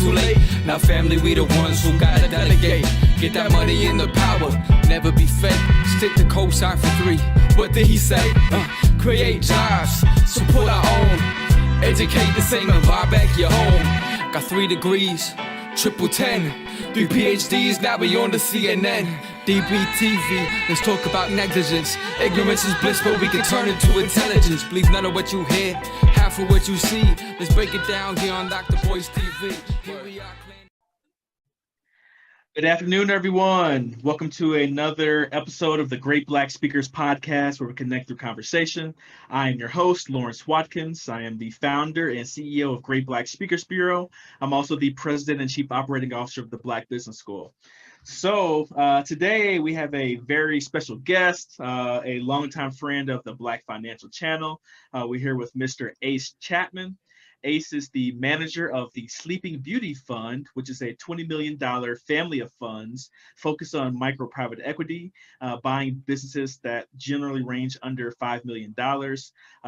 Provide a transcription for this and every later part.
too late. Now family, we the ones who gotta delegate. Get that money in the power, never be fake. Stick to cosign for 3. What did he say? Create jobs, support our own. Educate the same and buy back your home. Got 3 degrees, triple 10. 3 PhDs, now we on the CNN. DBTV, let's talk about negligence. Ignorance is bliss, but we can turn it to intelligence. Believe none of what you hear, half of what you see. Let's break it down here on Dr. Boyce TV. Here we are. Good afternoon, everyone. Welcome to another episode of the Great Black Speakers Podcast, where we connect through conversation. I am your host, Lawrence Watkins. I am the founder and CEO of Great Black Speakers Bureau. I'm also the president and chief operating officer of the Black Business School. So today we have a very special guest, a longtime friend of the Black Financial Channel. We're here with Mr. Ace Chapman. Ace is the manager of the Sleeping Beauty Fund, which is a $20 million family of funds focused on micro private equity, buying businesses that generally range under $5 million.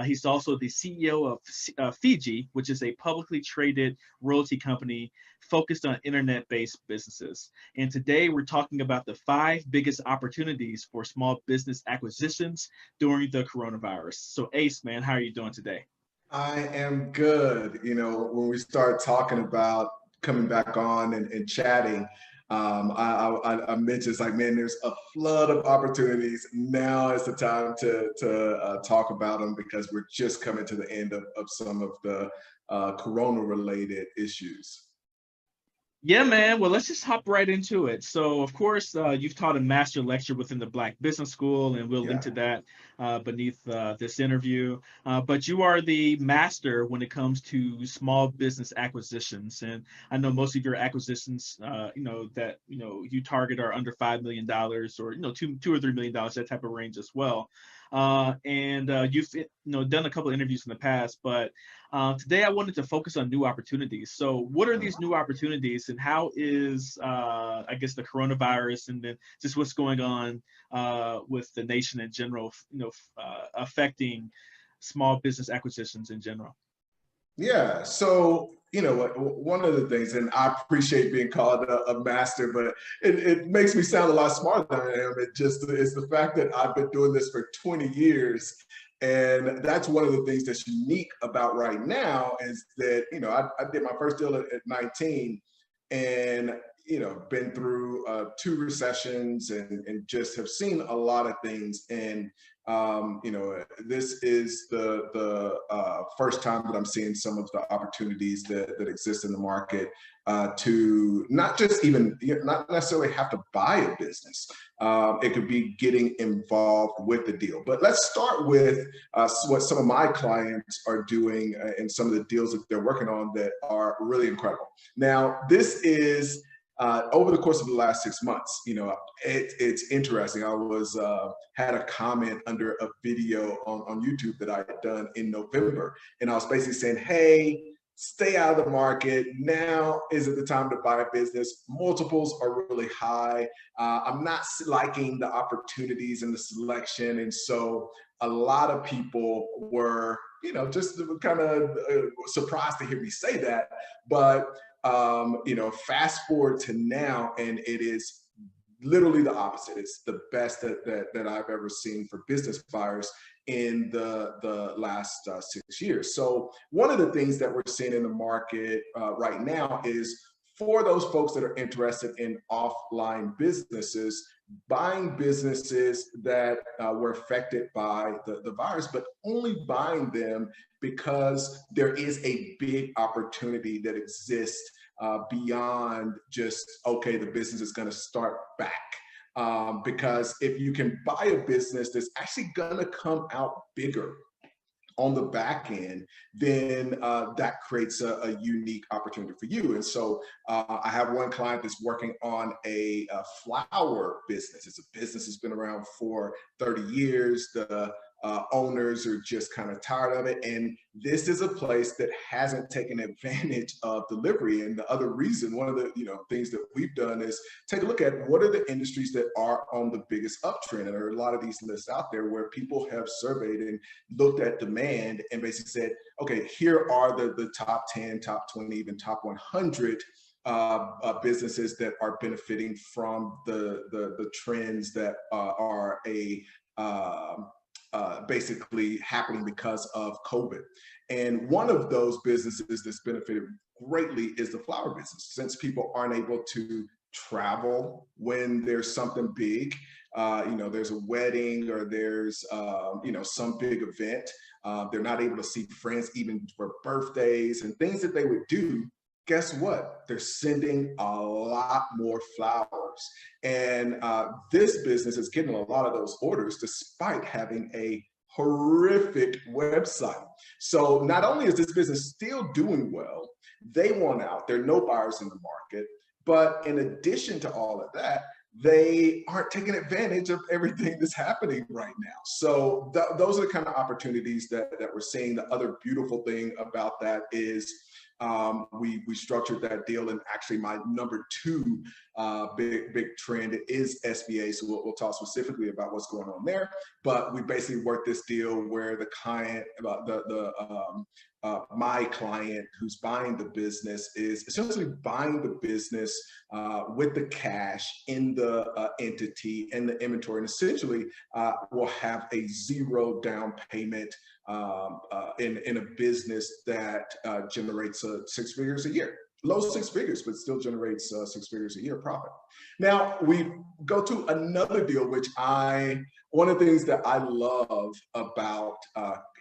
He's also the CEO of Fiji, which is a publicly traded royalty company focused on internet-based businesses. And today we're talking about the 5 biggest opportunities for small business acquisitions during the coronavirus. So Ace, man, how are you doing today? I am good. You know, when we start talking about coming back on and chatting, I mentioned it's like, man, there's a flood of opportunities. Now is the time to talk about them because we're just coming to the end of some of the corona-related issues. Yeah, man. Well, let's just hop right into it. So, of course, you've taught a master lecture within the Black Business School, and we'll link to that beneath this interview. But you are the master when it comes to small business acquisitions. And I know most of your acquisitions, you target are under $5 million or, $2 or $3 million, that type of range as well. You've done a couple of interviews in the past, but today I wanted to focus on new opportunities. So what are these new opportunities, and how is I guess the coronavirus and then just what's going on with the nation in general, affecting small business acquisitions in general? Yeah, so one of the things, and I appreciate being called a master, but it makes me sound a lot smarter than I am. It's the fact that I've been doing this for 20 years. And that's one of the things that's unique about right now is that, I did my first deal at 19 and, been through 2 recessions and just have seen a lot of things. And, this is the first time that I'm seeing some of the opportunities that exist in the market to not necessarily have to buy a business. It could be getting involved with the deal. But let's start with what some of my clients are doing and some of the deals that they're working on that are really incredible. Now, this is over the course of the last 6 months, it's interesting. I was had a comment under a video on YouTube that I had done in November, and I was basically saying, hey, stay out of the market. Now isn't the time to buy a business. Multiples are really high. I'm not liking the opportunities and the selection, and so a lot of people were, just kind of surprised to hear me say that, but fast forward to now, and it is literally the opposite. It's the best that I've ever seen for business buyers in the last 6 years. So one of the things that we're seeing in the market right now is for those folks that are interested in offline businesses, buying businesses that were affected by the virus, but only buying them because there is a big opportunity that exists beyond just, okay, the business is going to start back. Because if you can buy a business that's actually going to come out bigger on the back end, then that creates a unique opportunity for you. And so I have one client that's working on a flower business. It's a business that's been around for 30 years. The owners are just kind of tired of it. And this is a place that hasn't taken advantage of delivery. And the other reason, one of the things that we've done is take a look at what are the industries that are on the biggest uptrend. And there are a lot of these lists out there where people have surveyed and looked at demand and basically said, okay, here are the top 10, top 20, even top 100 businesses that are benefiting from the trends that are basically happening because of COVID. And one of those businesses that's benefited greatly is the flower business. Since people aren't able to travel when there's something big, there's a wedding or there's, some big event, they're not able to see friends even for birthdays and things that they would do. Guess what? They're sending a lot more flowers. And this business is getting a lot of those orders despite having a horrific website. So not only is this business still doing well, they want out, there are no buyers in the market, but in addition to all of that, they aren't taking advantage of everything that's happening right now. So those are the kind of opportunities that we're seeing. The other beautiful thing about that is we structured that deal, and actually my number 2 big trend is SBA. So we'll talk specifically about what's going on there. But we basically worked this deal where the client, my client who's buying the business is essentially buying the business with the cash in the entity and the inventory, and essentially will have a 0 down payment in a business that generates 6 figures a year. Low 6 figures, but still generates 6 figures a year profit. Now we go to another deal, which one of the things that I love about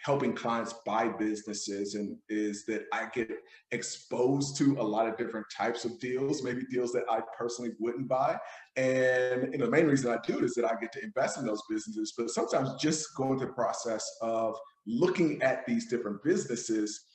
helping clients buy businesses is that I get exposed to a lot of different types of deals, maybe deals that I personally wouldn't buy. And the main reason I do it is that I get to invest in those businesses, but sometimes just going through the process of looking at these different businesses,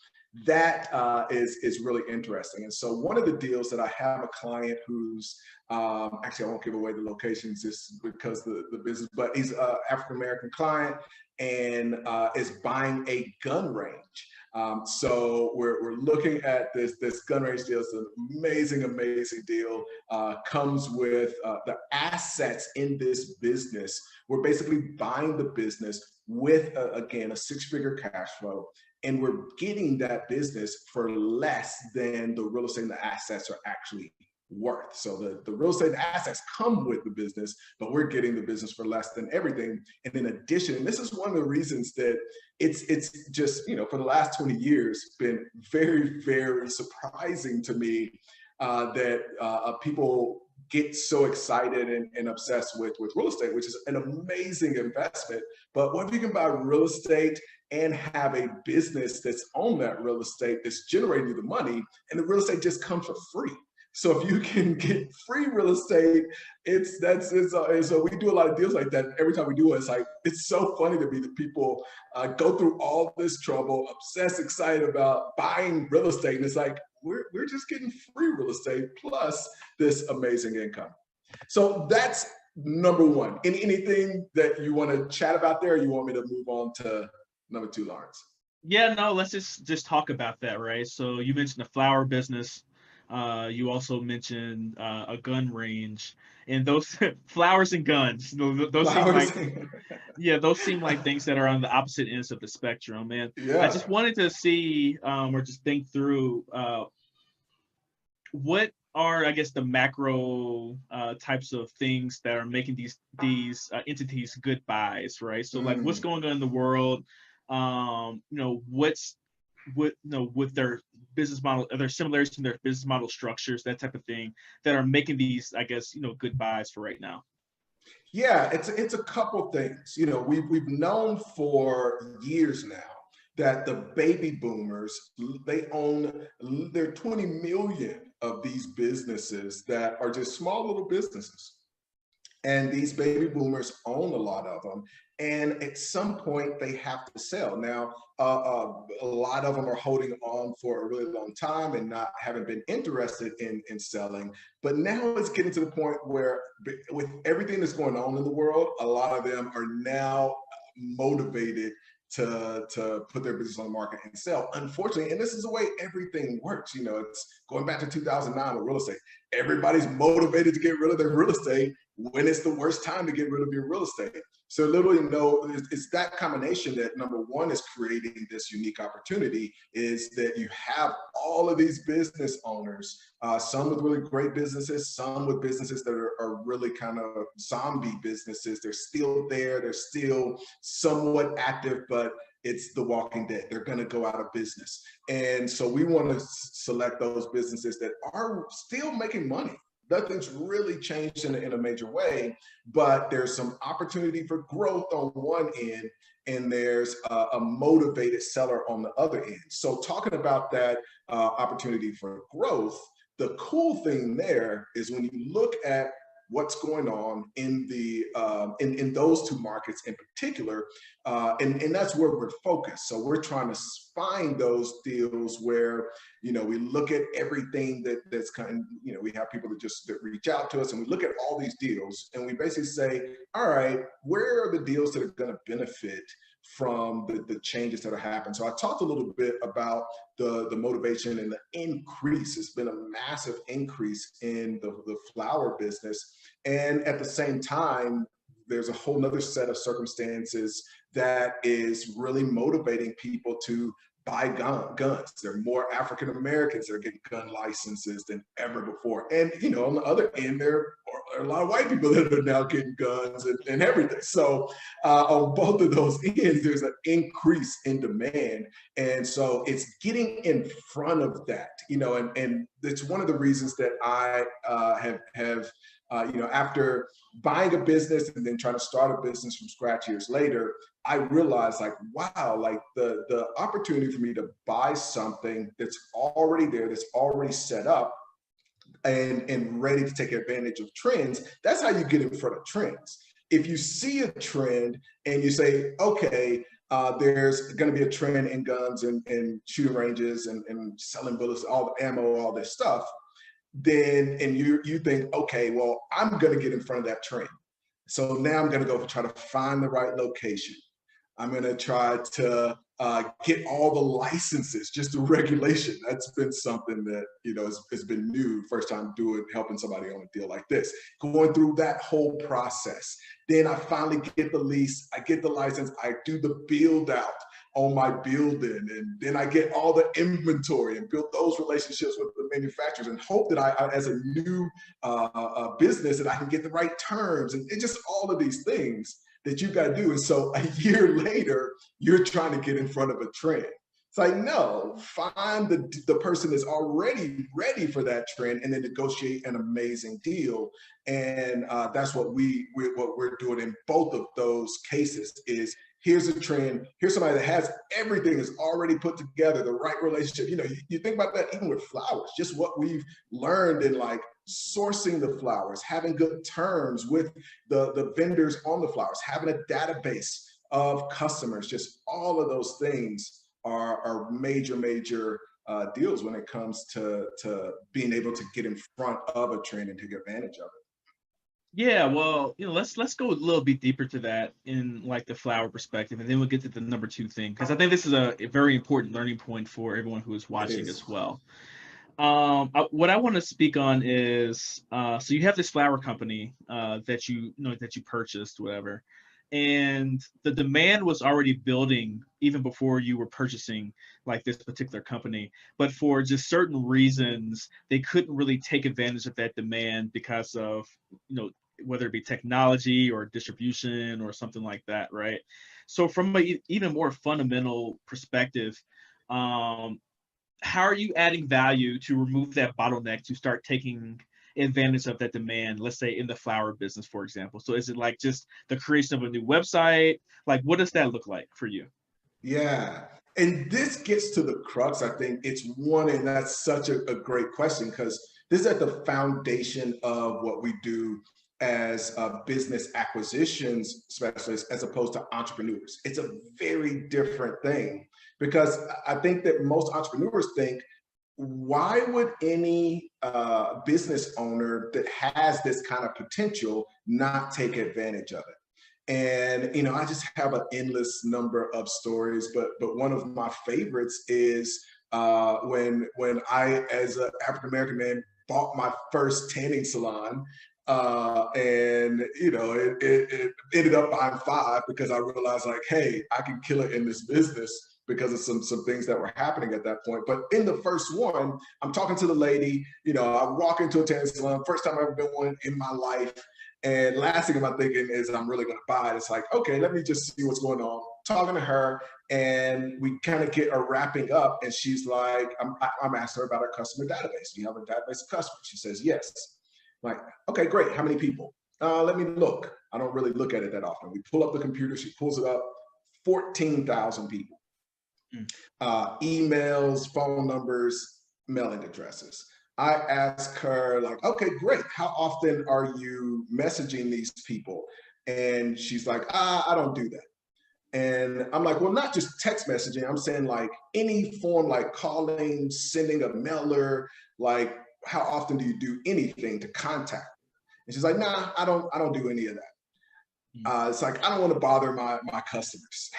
that is really interesting. And so one of the deals that I have a client who's, actually I won't give away the locations just because the business, but he's an African-American client and is buying a gun range. So we're looking at this gun range deal. It's an amazing deal. Comes with the assets in this business. We're basically buying the business with, again, a 6-figure cash flow. And we're getting that business for less than the real estate and the assets are actually worth. So the real estate and assets come with the business, but we're getting the business for less than everything. And in addition, and this is one of the reasons that it's just, for the last 20 years, been very surprising to me that people get so excited and obsessed with real estate, which is an amazing investment. But what if you can buy real estate and have a business that's on that real estate that's generating you the money, and the real estate just comes for free? So if you can get free real estate, so we do a lot of deals like that. Every time we do it, it's so funny to me that people go through all this trouble, obsessed, excited about buying real estate, and it's like we're just getting free real estate plus this amazing income. So that's number 1. Anything that you want to chat about there, or you want me to move on to number 2, Lawrence? Yeah, no, let's just talk about that, right? So you mentioned the flower business. You also mentioned a gun range, and those flowers and guns. Those seem like things that are on the opposite ends of the spectrum. And yeah. I just wanted to see or just think through what are, I guess, the macro types of things that are making these entities good buys, right? So like what's going on in the world, with their business model, are there similarities in their business model structures, that type of thing, that are making these, I guess, good buys for right now? Yeah, it's a couple things. We've known for years now that the baby boomers, there are 20 million of these businesses that are just small little businesses. And these baby boomers own a lot of them. And at some point they have to sell. Now, a lot of them are holding on for a really long time and haven't been interested in selling. But now it's getting to the point where with everything that's going on in the world, a lot of them are now motivated to put their business on the market and sell. Unfortunately, and this is the way everything works. It's going back to 2009 with real estate. Everybody's motivated to get rid of their real estate when it's the worst time to get rid of your real estate. So literally, it's that combination that, number one, is creating this unique opportunity, is that you have all of these business owners, some with really great businesses, some with businesses that are really kind of zombie businesses. They're still there, they're still somewhat active, but it's the walking dead. They're going to go out of business. And so we want to select those businesses that are still making money. Nothing's really changed in a major way, but there's some opportunity for growth on one end, and there's a motivated seller on the other end. So talking about that opportunity for growth, the cool thing there is when you look at what's going on in the in those two markets in particular, and that's where we're focused. So we're trying to find those deals where we look at everything that's kind of, we have people that reach out to us, and we look at all these deals, and we basically say, all right, where are the deals that are going to benefit from the changes that are happening? So I talked a little bit about the motivation and the increase. It's been a massive increase in the flower business. And at the same time, there's a whole nother set of circumstances that is really motivating people to buy guns. There are more African Americans that are getting gun licenses than ever before. And, on the other end, there are a lot of white people that are now getting guns and everything. So on both of those ends, there's an increase in demand. And so it's getting in front of that, and it's one of the reasons that I have after buying a business and then trying to start a business from scratch years later, I realized wow, the opportunity for me to buy something that's already there, that's already set up and ready to take advantage of trends. That's how you get in front of trends. If you see a trend and you say, okay, there's going to be a trend in guns and shooting ranges and selling bullets, all the ammo, all this stuff, then, and you think, okay, well, I'm going to get in front of that trend. So now I'm going to go try to find the right location. I'm going to try to get all the licenses, just the regulation. That's been something that, has been new, first time helping somebody on a deal like this. Going through that whole process. Then I finally get the lease, I get the license, I do the build out on my building, and then I get all the inventory and build those relationships with the manufacturers and hope that I as a new business, that I can get the right terms and just all of these things that you got to do. And so a year later, you're trying to get in front of a trend. It's like, no, find the person that's already ready for that trend and then negotiate an amazing deal. And that's what we're doing in both of those cases is, here's a trend, here's somebody that has everything is already put together, the right relationship. You think about that even with flowers, just what we've learned in sourcing the flowers, having good terms with the vendors on the flowers, having a database of customers, just all of those things are major deals when it comes to being able to get in front of a trend and take advantage of it. Yeah, well, let's go a little bit deeper to that in the flower perspective, and then we'll get to the number two thing, because I think this is a very important learning point for everyone who is watching as well. What I want to speak on is, so you have this flower company that you purchased, whatever, and the demand was already building even before you were purchasing this particular company, but for just certain reasons they couldn't really take advantage of that demand because of whether it be technology or distribution or something like that, right? So from an even more fundamental perspective, how are you adding value to remove that bottleneck to start taking advantage of that demand, let's say in the flower business, for example? So is it just the creation of a new website? What does that look like for you? Yeah. And this gets to the crux. I think it's one, and that's such a great question, because this is at the foundation of what we do as business acquisitions specialists as opposed to entrepreneurs. It's a very different thing, because I think that most entrepreneurs think, why would any business owner that has this kind of potential not take advantage of it? And, you know, I just have an endless number of stories, but one of my favorites is when I, as an African-American man, bought my first tanning salon. And, you know, it ended up buying 5 because I realized like, hey, I can kill it in this business because of some things that were happening at that point. But in the first one, I'm talking to the lady, you know, I walk into a tanning salon, first time I've ever been one in my life. And last thing I'm thinking is I'm really going to buy it. It's like, okay, let me just see what's going on. Talking to her, and we kind of get a wrapping up, and she's like, I'm asking her about our customer database. Do you have a database of customers? She says, yes. I'm like, okay, great. How many people? Let me look. I don't really look at it that often. We pull up the computer. She pulls it up. 14,000 people. Emails, phone numbers, mailing addresses. I ask her like, okay, great. How often are you messaging these people? And she's like, I don't do that. And I'm like, well, not just text messaging. I'm saying like any form, like calling, sending a mailer, like how often do you do anything to contact? And she's like, nah, I don't do any of that. It's like, I don't want to bother my customers.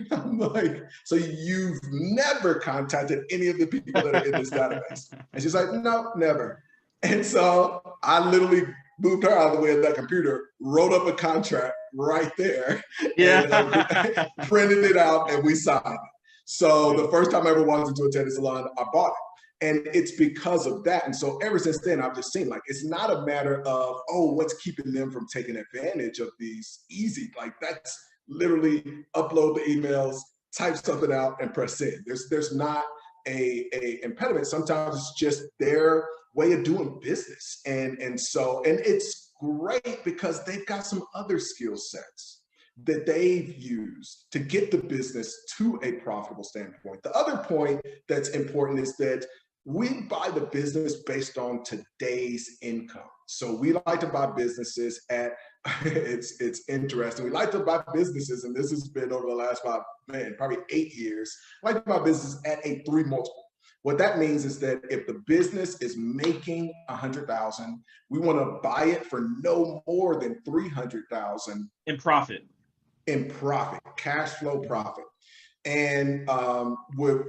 I'm like, so you've never contacted any of the people that are in this database? And she's like, no, never. And so I literally moved her out of the way of that computer, wrote up a contract right there, and printed it out, and we signed it. So the first time I ever walked into a tanning salon, I bought it. And it's because of that. And so ever since then, I've just seen like, it's not a matter of, oh, what's keeping them from taking advantage of these easy, like that's literally upload the emails, type something out and press send. There's not a impediment. Sometimes it's just their way of doing business. And it's great because they've got some other skill sets that they've used to get the business to a profitable standpoint. The other point that's important is that we buy the business based on today's income. So we like to buy businesses at, it's interesting. We like to buy businesses, and this has been over the last probably 8 years, I like to buy businesses at a 3 multiple. What that means is that if the business is making 100,000, we want to buy it for no more than 300,000 in profit. In profit, cash flow profit. And what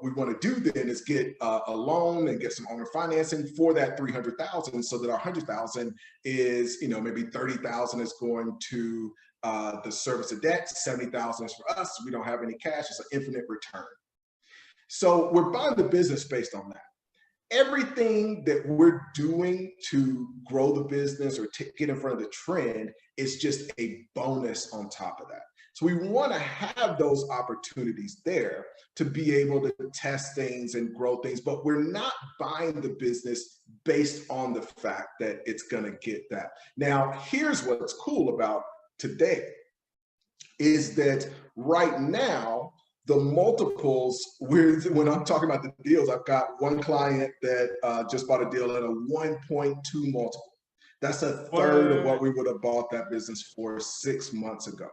we want to do then is get a loan and get some owner financing for that 300,000, so that our 100,000 is, you know, maybe 30,000 is going to the service of debt, 70,000 is for us. We don't have any cash. It's an infinite return. So we're buying the business based on that. Everything that we're doing to grow the business or get in front of the trend is just a bonus on top of that. So we want to have those opportunities there to be able to test things and grow things, but we're not buying the business based on the fact that it's going to get that. Now, here's what's cool about today is that right now, the multiples, when I'm talking about the deals, I've got one client that just bought a deal at a 1.2 multiple. That's a third of what we would have bought that business for 6 months ago.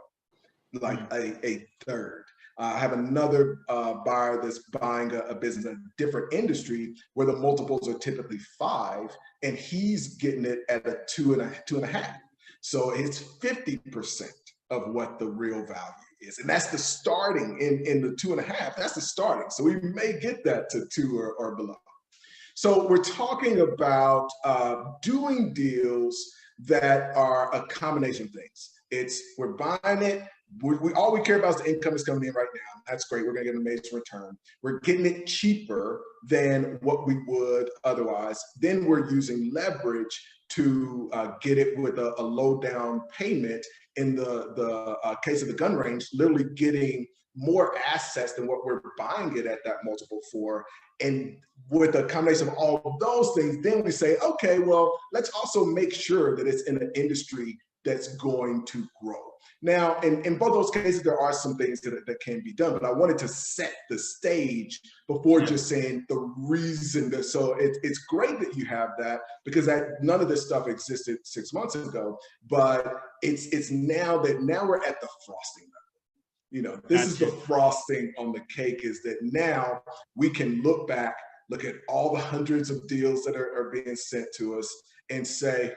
Like a third. I have another buyer that's buying a business in a different industry where the multiples are typically 5, and he's getting it at a 2.5. So it's 50% of what the real value is. And that's the starting in the 2.5, that's the starting. So we may get that to 2 or below. So we're talking about doing deals that are a combination of things. We're buying it. All we care about is the income that's coming in right now. That's great. We're going to get an amazing return. We're getting it cheaper than what we would otherwise. Then we're using leverage to get it with a low down payment. In the case of the gun range, literally getting more assets than what we're buying it at that multiple for. And with a combination of all of those things, then we say, okay, well, let's also make sure that it's in an industry that's going to grow. Now, in both those cases, there are some things that can be done, but I wanted to set the stage before just saying the reason that. So it's great that you have that, because none of this stuff existed 6 months ago, but it's now we're at the frosting level. You know, this is the frosting on the cake, is that now we can look back, look at all the hundreds of deals that are being sent to us and say,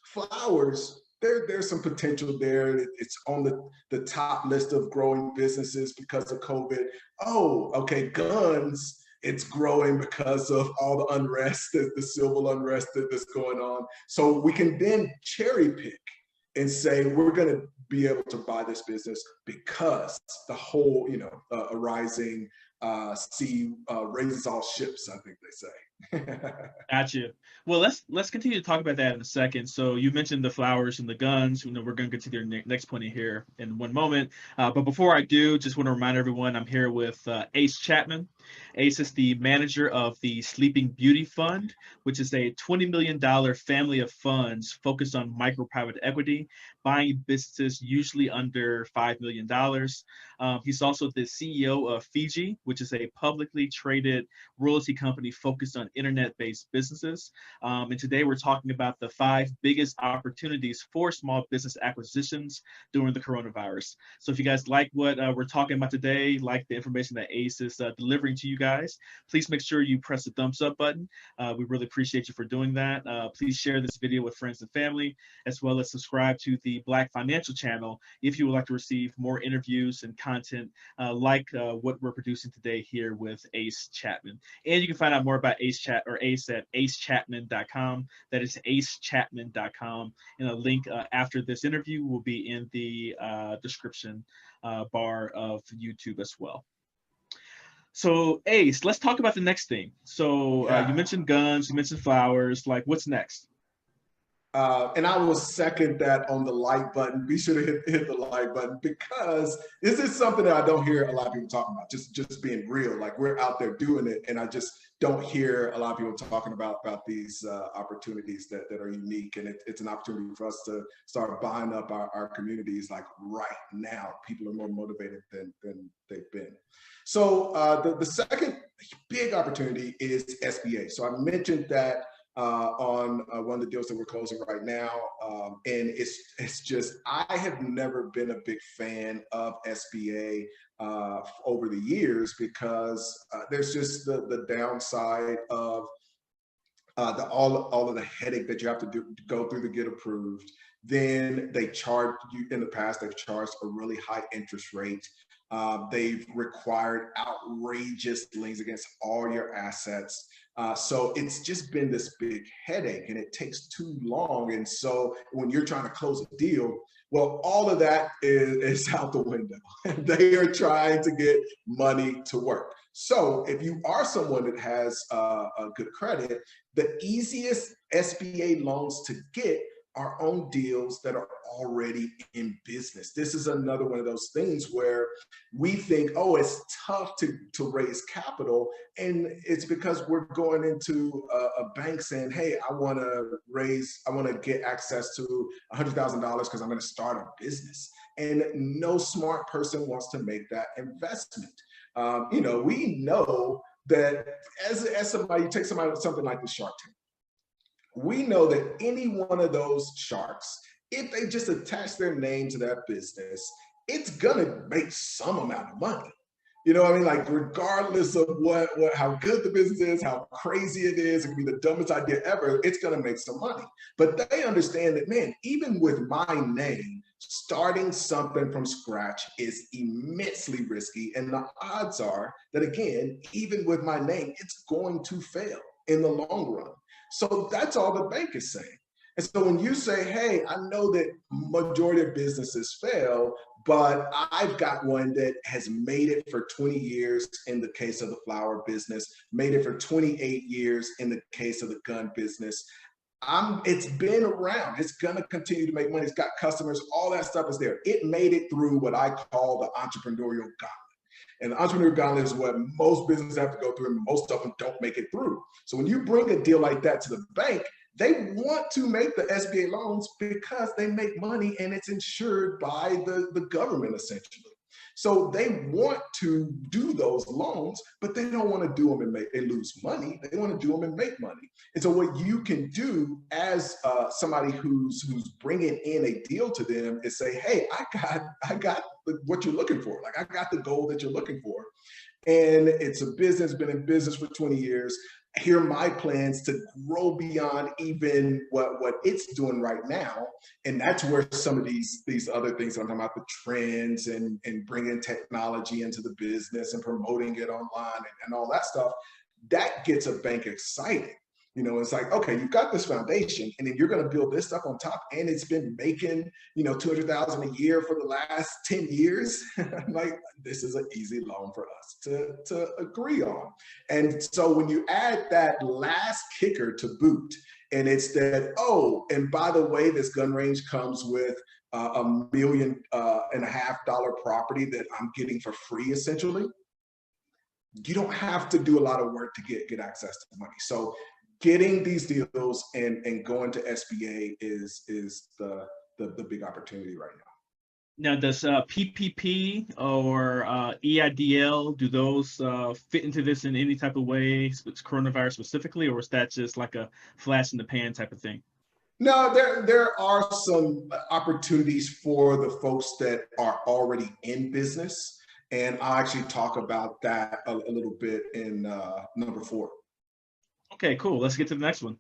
Flowers there's some potential there. It's on the top list of growing businesses because of COVID. Oh, okay, guns, it's growing because of all the unrest, the civil unrest that's going on. So we can then cherry pick and say, we're going to be able to buy this business because the whole, a rising sea raises all ships, I think they say. Gotcha. Well, let's continue to talk about that in a second. So you mentioned the flowers and the guns. We're going to get to your next point in here in one moment. But before I do, just want to remind everyone I'm here with Ace Chapman. Ace is the manager of the Sleeping Beauty Fund, which is a $20 million family of funds focused on micro private equity, buying businesses usually under $5 million. He's also the CEO of Fiji, which is a publicly traded royalty company focused on internet-based businesses. And today we're talking about the 5 biggest opportunities for small business acquisitions during the coronavirus. So if you guys like what we're talking about today, like the information that Ace is delivering to you guys, please make sure you press the thumbs up button. We really appreciate you for doing that. Please share this video with friends and family, as well as subscribe to the Black Financial channel if you would like to receive more interviews and content like what we're producing today here with Ace Chapman. And you can find out more about Ace at acechapman.com. That is acechapman.com. And a link after this interview will be in the description bar of YouTube as well. So Ace, let's talk about the next thing. So you mentioned guns, you mentioned flowers, like what's next? And I will second that on the like button. Be sure to hit the like button, because this is something that I don't hear a lot of people talking about, just being real. Like, we're out there doing it, and I just don't hear a lot of people talking about these opportunities that are unique. And it's an opportunity for us to start buying up our communities like right now. People are more motivated than they've been. So the second big opportunity is SBA. So I mentioned that on one of the deals that we're closing right now. And it's just, I have never been a big fan of SBA over the years, because there's just the downside of all of the headache that you have to go through to get approved. Then they charge you, in the past, they've charged a really high interest rate. They've required outrageous liens against all your assets. So it's just been this big headache, and it takes too long. And so when you're trying to close a deal, well, all of that is out the window. They are trying to get money to work. So if you are someone that has a good credit, the easiest SBA loans to get are on deals that are already in business. This is another one of those things where we think, oh, it's tough to raise capital. And it's because we're going into a bank saying, hey, I want to get access to $100,000 because I'm going to start a business. And no smart person wants to make that investment. We know that as somebody, you take something like the Shark Tank. We know that any one of those sharks, if they just attach their name to that business, it's gonna make some amount of money. You know what I mean? Like, regardless of how good the business is, how crazy it is, it can be the dumbest idea ever, it's gonna make some money. But they understand that, man, even with my name, starting something from scratch is immensely risky. And the odds are that, again, even with my name, it's going to fail in the long run. So that's all the bank is saying. And so when you say, hey, I know that majority of businesses fail, but I've got one that has made it for 20 years in the case of the flower business, made it for 28 years in the case of the gun business. It's been around. It's going to continue to make money. It's got customers. All that stuff is there. It made it through what I call the entrepreneurial gauntlet. And the entrepreneurial gauntlet is what most businesses have to go through, and most of them don't make it through. So when you bring a deal like that to the bank, they want to make the SBA loans because they make money and it's insured by the government, essentially. So they want to do those loans, but they don't want to do them and lose money. They want to do them and make money. And so what you can do as somebody who's bringing in a deal to them is say, hey, I got what you're looking for. Like, I got the goal that you're looking for. And it's a business, been in business for 20 years. here are my plans to grow beyond even what it's doing right now. And that's where some of these other things I'm talking about, the trends and bringing technology into the business and promoting it online and all that stuff, that gets a bank excited. It's like, okay, you've got this foundation, and then you're going to build this stuff on top, and it's been making, $200,000 a year for the last 10 years. Like, this is an easy loan for us to agree on. And so when you add that last kicker to boot, and it's that, oh, and by the way, this gun range comes with $1.5 million property that I'm getting for free, essentially. You don't have to do a lot of work to get access to the money. So getting these deals and going to SBA is the big opportunity right now. Now, does PPP or EIDL, do those fit into this in any type of way, it's coronavirus specifically, or is that just like a flash in the pan type of thing? No, there are some opportunities for the folks that are already in business, and I'll actually talk about that a little bit in number 4. Okay, cool. Let's get to the next one.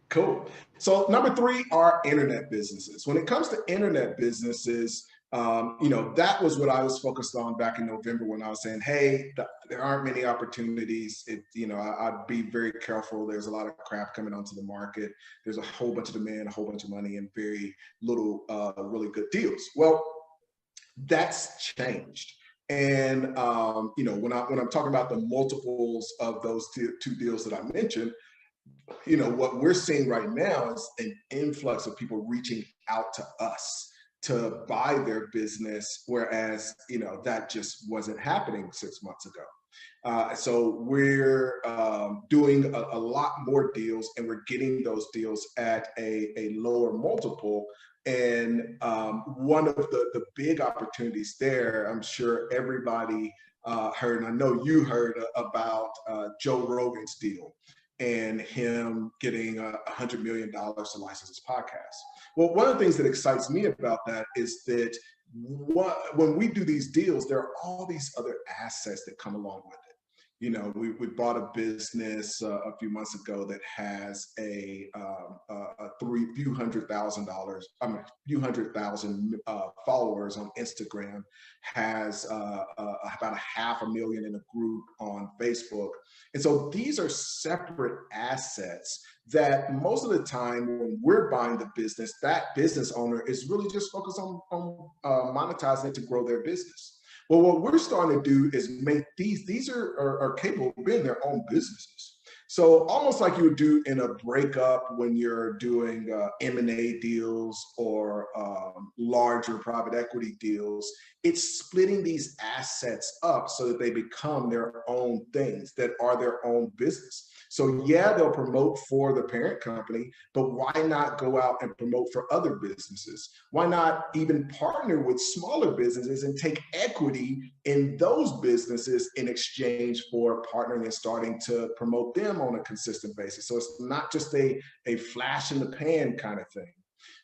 Cool. So number 3 are internet businesses. When it comes to internet businesses, that was what I was focused on back in November when I was saying, hey, there aren't many opportunities. I'd be very careful. There's a lot of crap coming onto the market. There's a whole bunch of demand, a whole bunch of money, and very little really good deals. Well, that's changed. And when I'm talking about the multiples of those two deals that I mentioned, what we're seeing right now is an influx of people reaching out to us to buy their business, whereas that just wasn't happening 6 months ago. So we're doing a lot more deals, and we're getting those deals at a lower multiple. And one of the big opportunities there, I'm sure everybody heard, and I know you heard about Joe Rogan's deal and him getting $100 million to license his podcast. Well, one of the things that excites me about that is that when we do these deals, there are all these other assets that come along with it. We bought a business a few months ago that has a few hundred thousand followers on Instagram, has about 500,000 in a group on Facebook. And so these are separate assets that most of the time when we're buying the business, that business owner is really just focused on monetizing it to grow their business. Well, what we're starting to do is make these are capable of being their own businesses. So almost like you would do in a breakup when you're doing M&A deals or larger private equity deals, it's splitting these assets up so that they become their own things that are their own business. So yeah, they'll promote for the parent company, but why not go out and promote for other businesses? Why not even partner with smaller businesses and take equity in those businesses in exchange for partnering and starting to promote them on a consistent basis? So it's not just a flash in the pan kind of thing.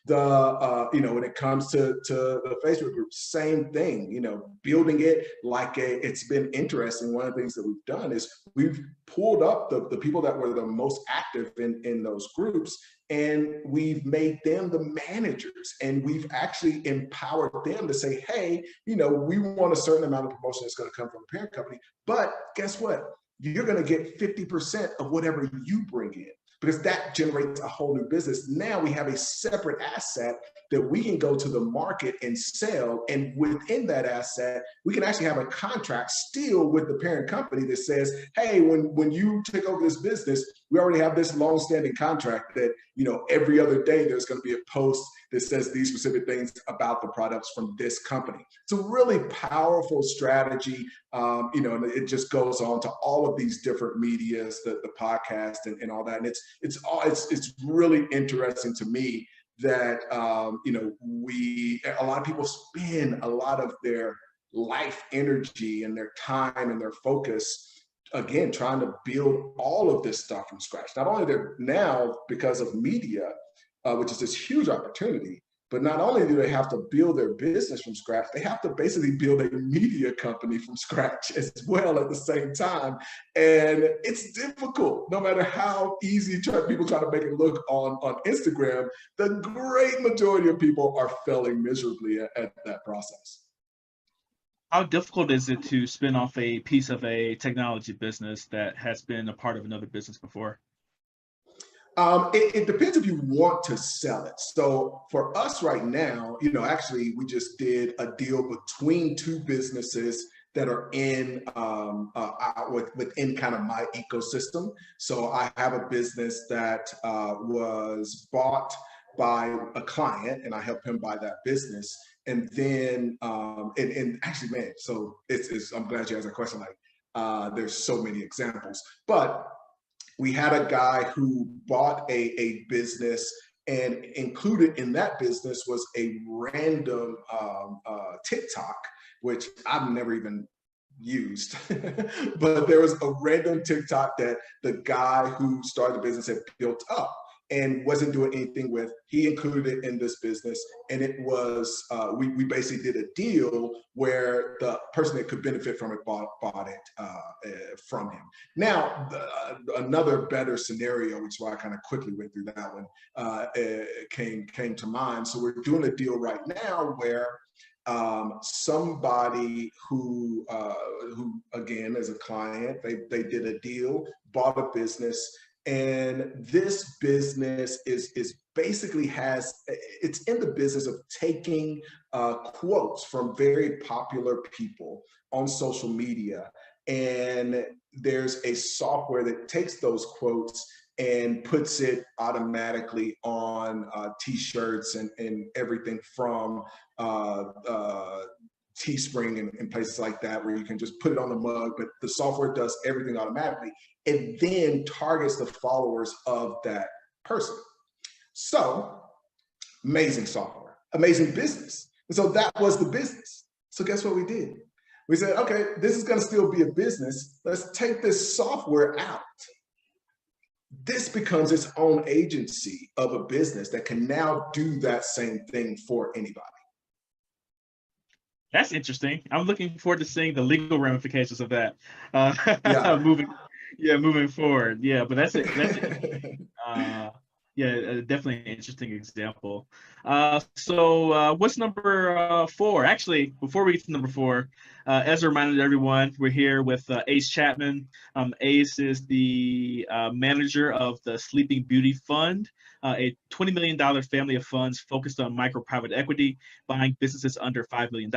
When it comes to the Facebook group, same thing, building it like it's been interesting. One of the things that we've done is we've pulled up the people that were the most active in those groups, and we've made them the managers, and we've actually empowered them to say, hey, we want a certain amount of promotion that's going to come from the parent company, but guess what? You're going to get 50% of whatever you bring in, because that generates a whole new business. Now we have a separate asset that we can go to the market and sell. And within that asset, we can actually have a contract still with the parent company that says, hey, when you take over this business, we already have this long-standing contract that, every other day there's going to be a post that says these specific things about the products from this company. It's a really powerful strategy. And it just goes on to all of these different medias, the podcast and all that. And it's really interesting to me that, a lot of people spend a lot of their life energy and their time and their focus, again, trying to build all of this stuff from scratch. Not only they're now, because of media, which is this huge opportunity, But not only do they have to build their business from scratch, they have to basically build a media company from scratch as well at the same time. And it's difficult, no matter how easy people try to make it look on Instagram. The great majority of people are failing miserably at that process. How difficult is it to spin off a piece of a technology business that has been a part of another business before? It depends if you want to sell it. So for us right now, actually, we just did a deal between two businesses that are within kind of my ecosystem. So I have a business that was bought by a client, and I helped him buy that business. And then, and actually, man, so I'm glad you asked that question. Like, there's so many examples, but we had a guy who bought a business, and included in that business was a random TikTok, which I've never even used. But there was a random TikTok that the guy who started the business had built up and wasn't doing anything with. He included it in this business, and it was we basically did a deal where the person that could benefit from it bought it from him. Now, another better scenario, which is why I kind of quickly went through that one, came to mind. So we're doing a deal right now where somebody who again, as a client, they did a deal, bought a business. And this business is basically it's in the business of taking quotes from very popular people on social media. And there's a software that takes those quotes and puts it automatically on t-shirts and everything from Teespring and places like that, where you can just put it on the mug, but the software does everything automatically. It then targets the followers of that person. So amazing software, amazing business. And so that was the business. So guess what we did? We said, okay, this is going to still be a business. Let's take this software out. This becomes its own agency of a business that can now do that same thing for anybody. That's interesting. I'm looking forward to seeing the legal ramifications of that. Yeah. moving forward. Yeah, but that's it. Definitely an interesting example. So what's number 4? Actually, before we get to number 4, as a reminder to everyone, we're here with Ace Chapman. Ace is the manager of the Sleeping Beauty Fund, a $20 million family of funds focused on micro private equity, buying businesses under $5 million.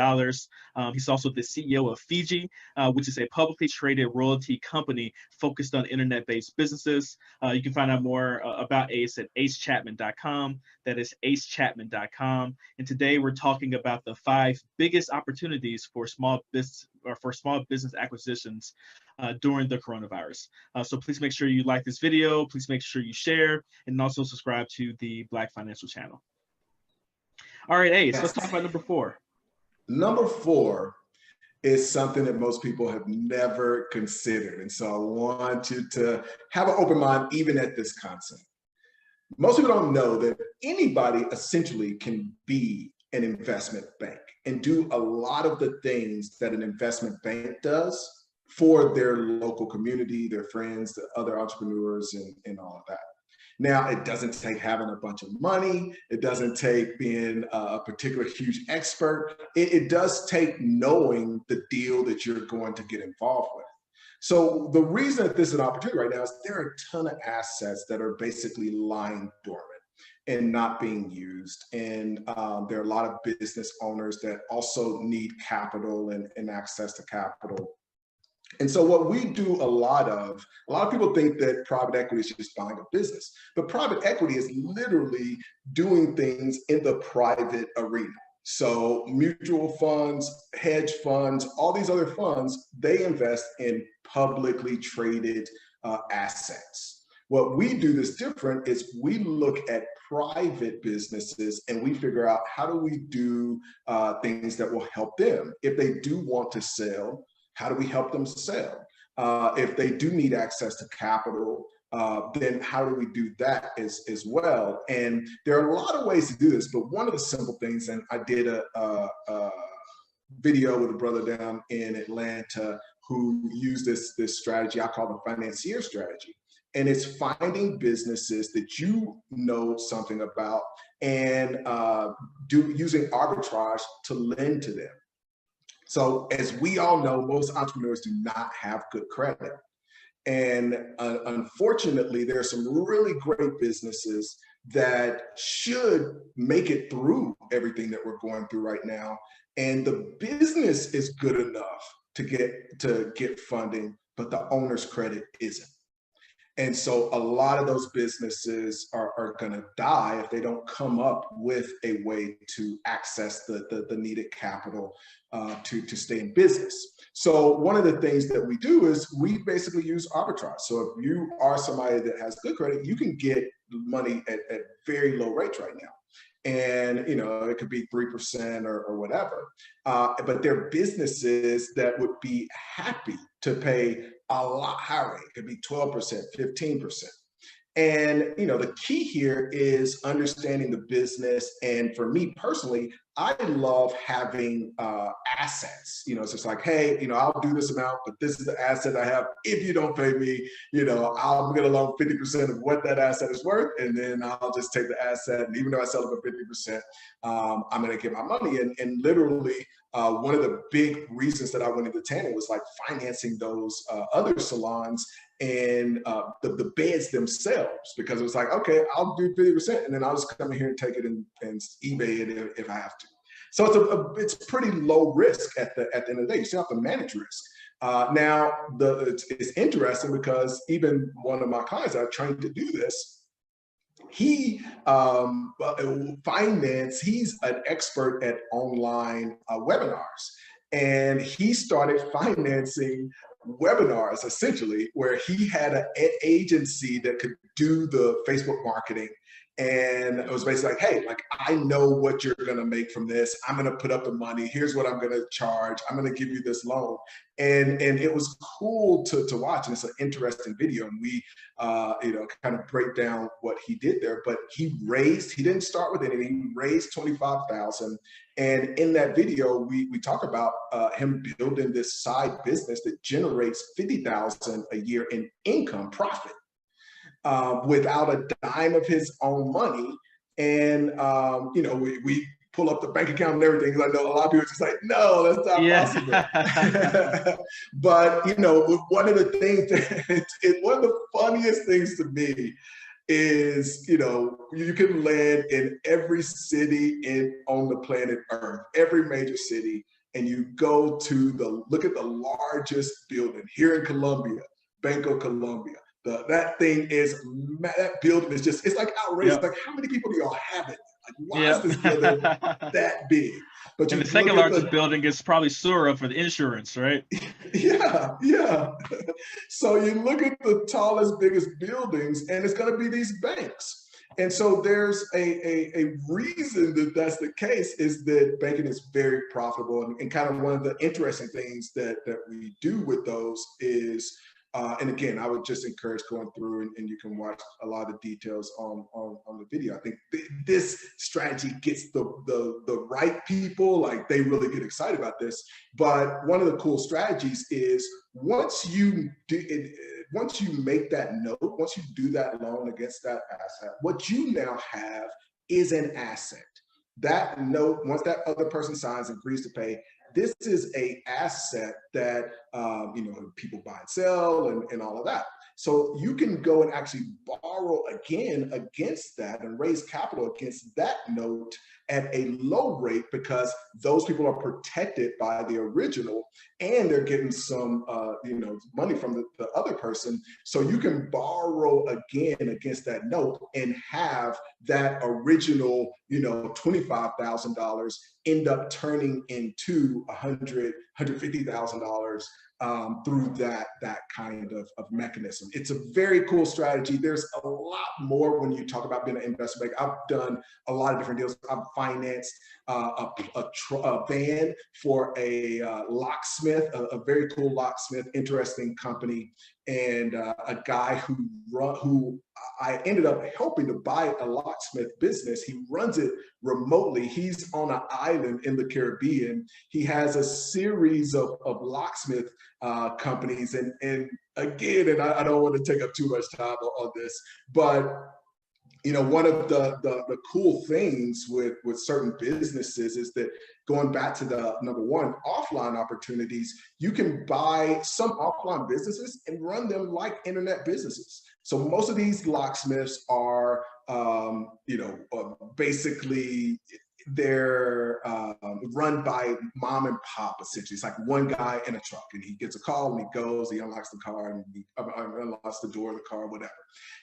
He's also the CEO of Fiji, which is a publicly traded royalty company focused on internet-based businesses. You can find out more about Ace at acechapman.com. That is acechapman.com. And today we're talking about the 5 biggest opportunities for small business acquisitions during the coronavirus. So please make sure you like this video. Please make sure you share, and also subscribe to the Black Financial Channel. All right, Ace, let's talk about number 4. Number 4 is something that most people have never considered. And so I want you to have an open mind even at this concept. Most people don't know that anybody essentially can be an investment bank and do a lot of the things that an investment bank does for their local community, their friends, the other entrepreneurs, and all of that. Now, it doesn't take having a bunch of money. It doesn't take being a particular huge expert. It does take knowing the deal that you're going to get involved with. So the reason that this is an opportunity right now is there are a ton of assets that are basically lying dormant and not being used. And there are a lot of business owners that also need capital and access to capital. And so what we do a lot of people think that private equity is just buying a business, but private equity is literally doing things in the private arena. So mutual funds, hedge funds, all these other funds, they invest in publicly traded assets. What we do that's different is we look at private businesses and we figure out how do we do things that will help them. If they do want to sell, how do we help them sell? If they do need access to capital, then how do we do that as well? And there are a lot of ways to do this, but one of the simple things, and I did a video with a brother down in Atlanta who used this strategy I call the financier strategy. And it's finding businesses that you know something about and using arbitrage to lend to them. So as we all know, most entrepreneurs do not have good credit. And unfortunately, there are some really great businesses that should make it through everything that we're going through right now. And the business is good enough to get funding, but the owner's credit isn't. And so a lot of those businesses are going to die if they don't come up with a way to access the needed capital to stay in business. So one of the things that we do is we basically use arbitrage. So if you are somebody that has good credit, you can get money at very low rates right now. And it could be 3% or whatever. But there are businesses that would be happy to pay a lot higher rate. It could be 12%, 15%. And the key here is understanding the business. And for me personally, I love having assets. It's just like, hey, I'll do this amount, but this is the asset I have. If you don't pay me, I'm going to loan 50% of what that asset is worth, and then I'll just take the asset. And even though I sell it for 50%, I'm going to get my money. And literally, one of the big reasons that I went into tanning was like financing those other salons and the beds themselves, because it was like, okay, I'll do 50%, and then I'll just come in here and take it and eBay it if I have to. So it's pretty low risk at the end of the day. You still have to manage risk. Now, it's interesting because even one of my clients that I trained to do this, he he's an expert at online webinars, and he started financing webinars essentially where he had an agency that could do the Facebook marketing. And it was basically like, hey, like, I know what you're going to make from this. I'm going to put up the money. Here's what I'm going to charge. I'm going to give you this loan. And it was cool to watch. And it's an interesting video. And we, kind of break down what he did there. But he didn't start with anything. He raised $25,000. And in that video, we talk about him building this side business that generates $50,000 a year in income profit. Without a dime of his own money. And, we pull up the bank account and everything, because I know a lot of people are just like, no, that's not possible. But, one of the things, one of the funniest things to me is, you can land in every city on the planet Earth, every major city, and you go to look at the largest building here in Colombia, Banco Colombia. That building is just, it's like outrageous. Yep. Like, how many people do y'all have it? Like, why is this building that big? But the second largest building is probably Sura for the insurance, right? Yeah. So you look at the tallest, biggest buildings, and it's going to be these banks. And so there's a reason that that's the case, is that banking is very profitable. And kind of one of the interesting things that we do with those is, and again, I would just encourage going through and you can watch a lot of details on the video. I think this strategy gets the right people, like, they really get excited about this. But one of the cool strategies is once you make that note, once you do that loan against that asset, what you now have is an asset. That note, once that other person signs and agrees to pay, this is an asset that people buy and sell and all of that. So you can go and actually borrow again against that and raise capital against that note at a low rate, because those people are protected by the original, and they're getting some money from the other person. So you can borrow again against that note and have that original $25,000 end up turning into $150,000 through that kind of mechanism. It's a very cool strategy. There's a lot more when you talk about being an investment bank. I've done a lot of different deals. I've financed a van for a locksmith, a very cool locksmith, interesting company. and a guy who I ended up helping to buy a locksmith business. He runs it remotely. He's on an island in the Caribbean. He has a series of locksmith companies, and again, and I don't want to take up too much time on this, but one of the cool things with certain businesses is that, going back to the number one, offline opportunities, you can buy some offline businesses and run them like internet businesses. So most of these locksmiths are, basically they're run by mom and pop, essentially. It's like one guy in a truck, and he gets a call and he goes, he unlocks the car, and he unlocks the door of the car, whatever.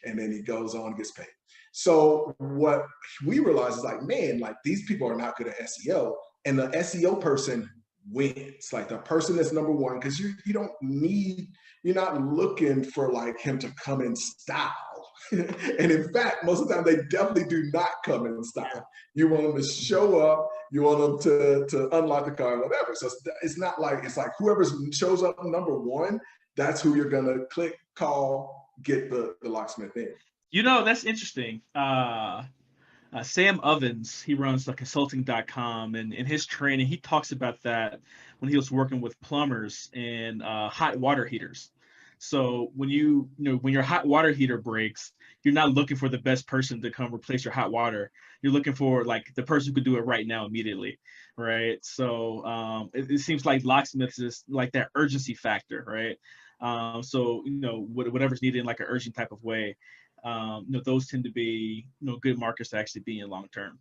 And then he goes on and gets paid. So what we realized is like, man, like these people are not good at SEO, and the SEO person wins. Like the person that's number one, because you're not looking for like him to come in style. And in fact, most of the time they definitely do not come in style. You want them to show up, you want them to unlock the car, whatever. So it's not like, it's like whoever shows up number one, that's who you're gonna click, call, get the locksmith in. That's interesting. Sam Ovens, he runs the consulting.com, and in his training, he talks about that when he was working with plumbers and hot water heaters. So when when your hot water heater breaks, you're not looking for the best person to come replace your hot water. You're looking for like the person who could do it right now, immediately, right? So it seems like locksmiths is like that urgency factor, right? So whatever's needed in like an urgent type of way. Those tend to be good markets to actually be in long term.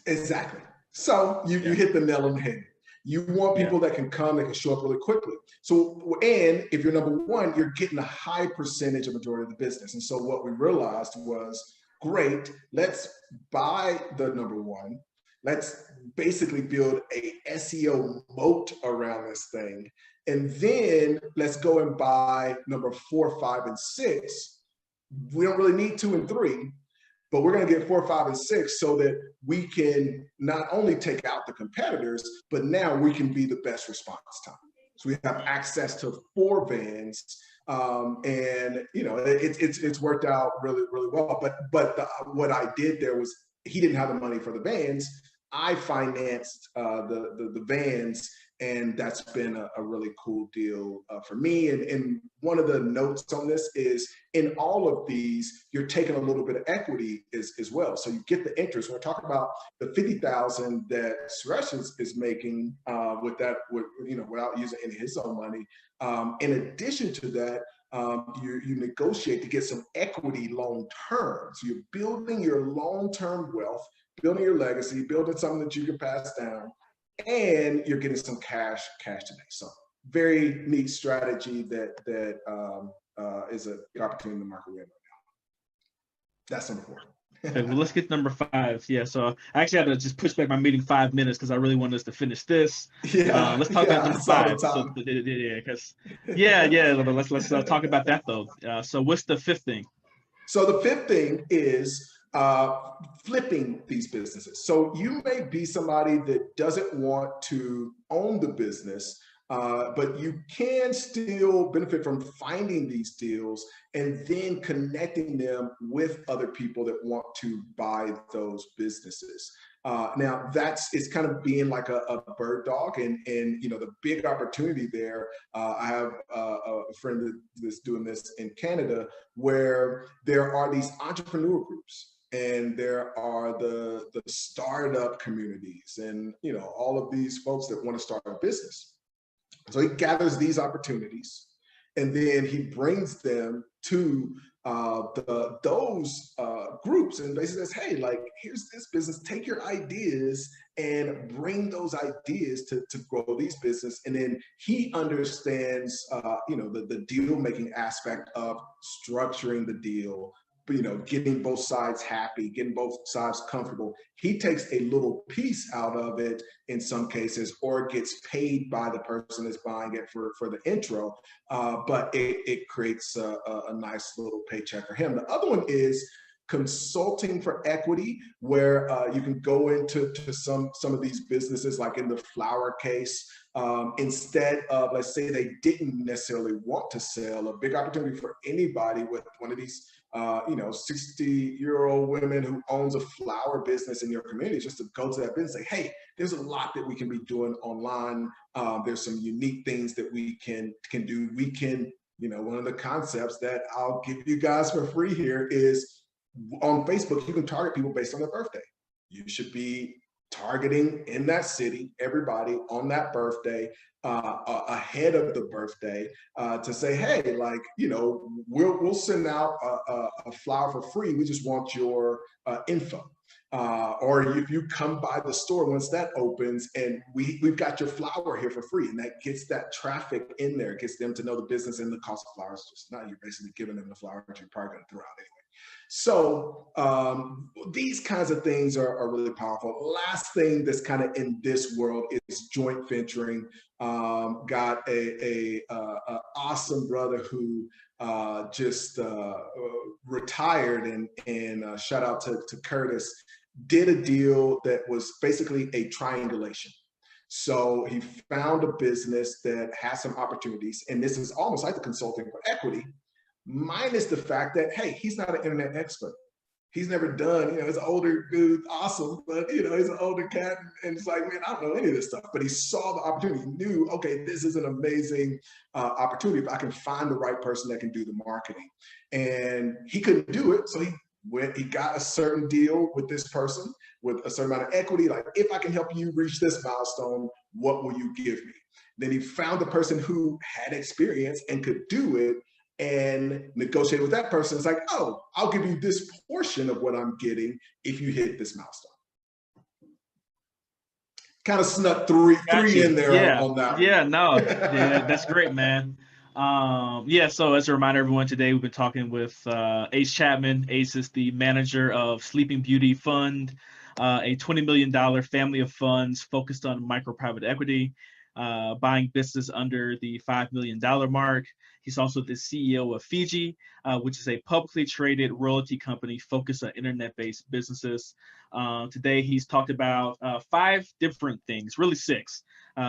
Exactly. So you hit the nail on the head. You want people that can come, that can show up really quickly. So, and if you're number one, you're getting a high percentage of majority of the business. And so what we realized was, great, let's buy the number one. Let's basically build a SEO moat around this thing. And then let's go and buy number 4, 5, and 6. We don't really need 2 and 3, but we're going to get 4, 5, and 6 so that we can not only take out the competitors, but now we can be the best response time. So we have access to 4 vans, and it's worked out really, really well. But what I did there was, he didn't have the money for the vans. I financed the vans, and that's been a really cool deal for me. And one of the notes on this is, in all of these, you're taking a little bit of equity as well. So you get the interest. We're talking about the $50,000 that Suresh is making without using any of his own money. In addition to that, you negotiate to get some equity long term. So you're building your long-term wealth, building your legacy, building something that you can pass down, and you're getting some cash today. So very neat strategy that is an opportunity in the market we're in right now. That's number 4. Okay, well, let's get number 5. Yeah, so I actually had to just push back my meeting 5 minutes because I really wanted us to finish this. Let's talk about number 5. So, let's talk about that though. So what's the 5th thing? So the 5th thing is flipping these businesses. So you may be somebody that doesn't want to own the business, but you can still benefit from finding these deals and then connecting them with other people that want to buy those businesses. Now it's kind of being like a bird dog, and the big opportunity there. I have a friend that's doing this in Canada, where there are these entrepreneur groups, and there are the startup communities, and all of these folks that want to start a business. So he gathers these opportunities, and then he brings them to those groups, and basically says, hey, like, here's this business, take your ideas and bring those ideas to grow these business. And then he understands the deal making aspect of structuring the deal, getting both sides happy, getting both sides comfortable. He takes a little piece out of it in some cases, or gets paid by the person that's buying it for the intro, but it creates a nice little paycheck for him. The other one is consulting for equity, where you can go into some of these businesses, like in the flower case, instead of, let's say they didn't necessarily want to sell, a big opportunity for anybody with one of these 60-year-old women who owns a flower business in your community, just to go to that business and say, hey, there's a lot that we can be doing online. There's some unique things that we can do. We can, one of the concepts that I'll give you guys for free here is on Facebook, you can target people based on their birthday. You should be targeting in that city everybody on that birthday, ahead of the birthday, to say, hey, like, we'll send out a flower for free. We just want your info. Or if you come by the store once that opens, and we've got your flower here for free, and that gets that traffic in there, gets them to know the business and the cost of flowers. Just not, you're basically giving them the flower that you're probably going to throw out anyway. So these kinds of things are really powerful. Last thing that's kind of in this world is joint venturing. Got a awesome brother who just retired, and shout out to Curtis, did a deal that was basically a triangulation. So he found a business that has some opportunities, and this is almost like the consulting for equity, minus the fact that, hey, he's not an internet expert. He's never done, he's an older dude, awesome, but he's an older cat, and it's like, man, I don't know any of this stuff. But he saw the opportunity, he knew, okay, this is an amazing opportunity if I can find the right person that can do the marketing. And he couldn't do it, so he got a certain deal with this person with a certain amount of equity. Like, if I can help you reach this milestone, what will you give me? Then he found the person who had experience and could do it, and negotiated with that person. It's like, oh, I'll give you this portion of what I'm getting if you hit this milestone. Kind of snuck three in there on that. Yeah, no, yeah, that's great, man. So as a reminder, everyone, today we've been talking with Ace Chapman. Ace is the manager of Sleeping Beauty Fund, a $20 million family of funds focused on micro private equity, buying business under the $5 million mark. He's also the CEO of Fiji, which is a publicly traded royalty company focused on internet-based businesses. Today, he's talked about 5 different things, really 6.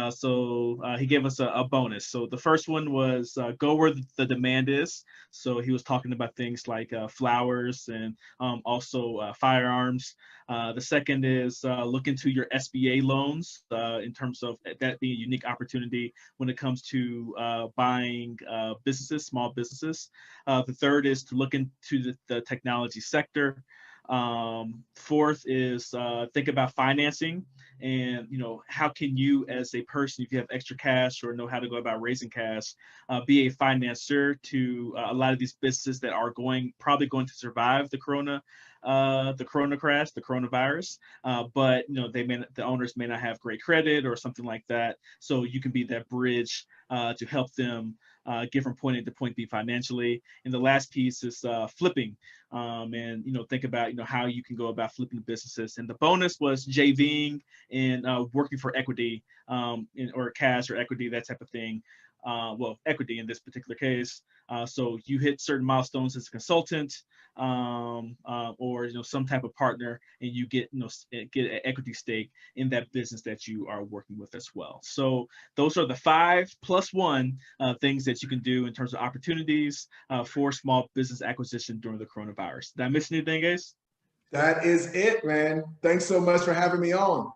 So he gave us a bonus. So the first one was go where the demand is. So he was talking about things like flowers and also firearms. The second is look into your SBA loans in terms of that being a unique opportunity when it comes to buying businesses, small businesses. The third is to look into the technology sector. Fourth is think about financing, and how can you, as a person, if you have extra cash or know how to go about raising cash, be a financer to a lot of these businesses that are probably going to survive the corona crash, the coronavirus, but the owners may not have great credit or something like that. So you can be that bridge to help them get from point A to point B financially. And the last piece is flipping, and think about how you can go about flipping businesses. And the bonus was JVing and working for equity, or cash or equity, that type of thing. Well, equity in this particular case. So you hit certain milestones as a consultant, or some type of partner, and you get get an equity stake in that business that you are working with as well. So those are the 5 plus 1 things that you can do in terms of opportunities for small business acquisition during the coronavirus. Did I miss anything, Ace? That is it, man. Thanks so much for having me on.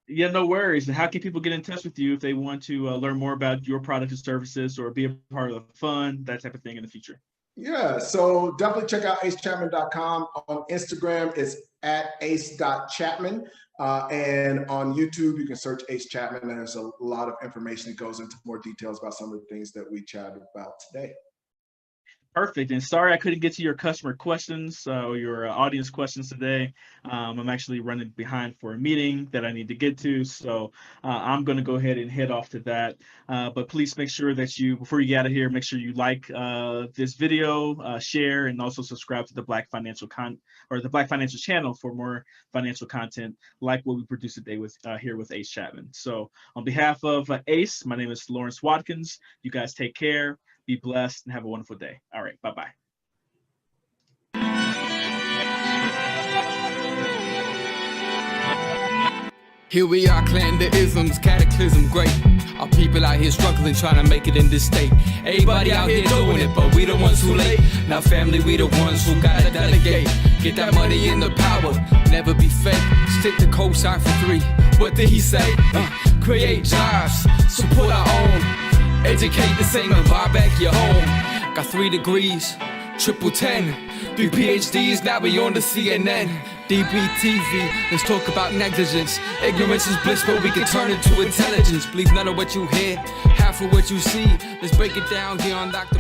Yeah, no worries. And how can people get in touch with you if they want to learn more about your products and services, or be a part of the fund, that type of thing in the future? Yeah, so definitely check out acechapman.com. On Instagram, it's at ace.chapman. And on YouTube, you can search Ace Chapman. There's a lot of information that goes into more details about some of the things that we chatted about today. Perfect. And sorry I couldn't get to your customer questions or your audience questions today. I'm actually running behind for a meeting that I need to get to. So I'm going to go ahead and head off to that. But please make sure that before you get out of here, make sure you like this video, share, and also subscribe to the Black Financial channel for more financial content like what we produce today here with Ace Chapman. So on behalf of Ace, my name is Lawrence Watkins. You guys take care. Be blessed and have a wonderful day. All right. Bye-bye. Here we are, clan the isms, cataclysm great. Our people out here struggling, trying to make it in this state. Everybody out here doing it, but we the ones who late. Now family, we the ones who gotta delegate. Get that money and the power, never be fake. Stick to cosign for 3. What did he say? Create jobs, support our own. Educate the same and buy back your home. Got 3 degrees, triple 10. 3 PhDs, now we on the CNN. DBTV, let's talk about negligence. Ignorance is bliss, but we can turn it to intelligence. Believe none of what you hear, half of what you see. Let's break it down here on Dr.